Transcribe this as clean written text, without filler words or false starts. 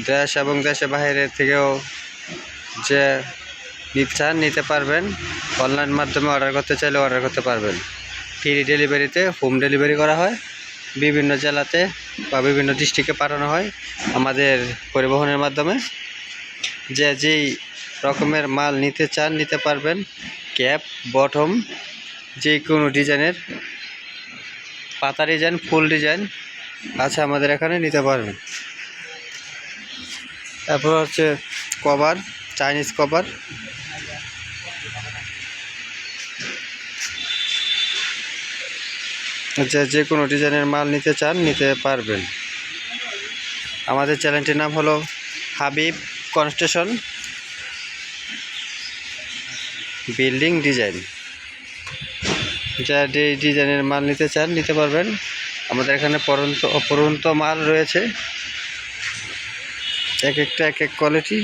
দেশ এবং দেশের বাইরে থেকেও যে চান নিতে পারবেন। অনলাইন মাধ্যমে অর্ডার করতে চাইলে অর্ডার করতে পারবেন। ফ্রি ডেলিভারিতে হোম ডেলিভারি করা হয়। বিভিন্ন জেলাতে বা বিভিন্ন ডিস্ট্রিক্টে পাঠানো হয় আমাদের পরিবহনের মাধ্যমে। যেই রকমের মাল নিতে চান নিতে পারবেন। ক্যাপ, বটম, যে কোনো ডিজাইনের, পাতা ডিজাইন, ফুল ডিজাইন আছে আমাদের এখানে, নিতে পারবেন। তারপর হচ্ছে কভার, চাইনিজ কভার, যে কোনো ডিজাইনের মাল নিতে চান নিতে পারবেন। আমাদের চ্যানেলটির নাম হলো হাবিব কনস্ট্রাকশন বিল্ডিং ডিজাইন। যে ডিজাইনের মাল নিতে চান নিতে পারবেন। আমাদের এখানে অপরন্ত মাল রয়েছে, এক একটা এক এক কোয়ালিটি।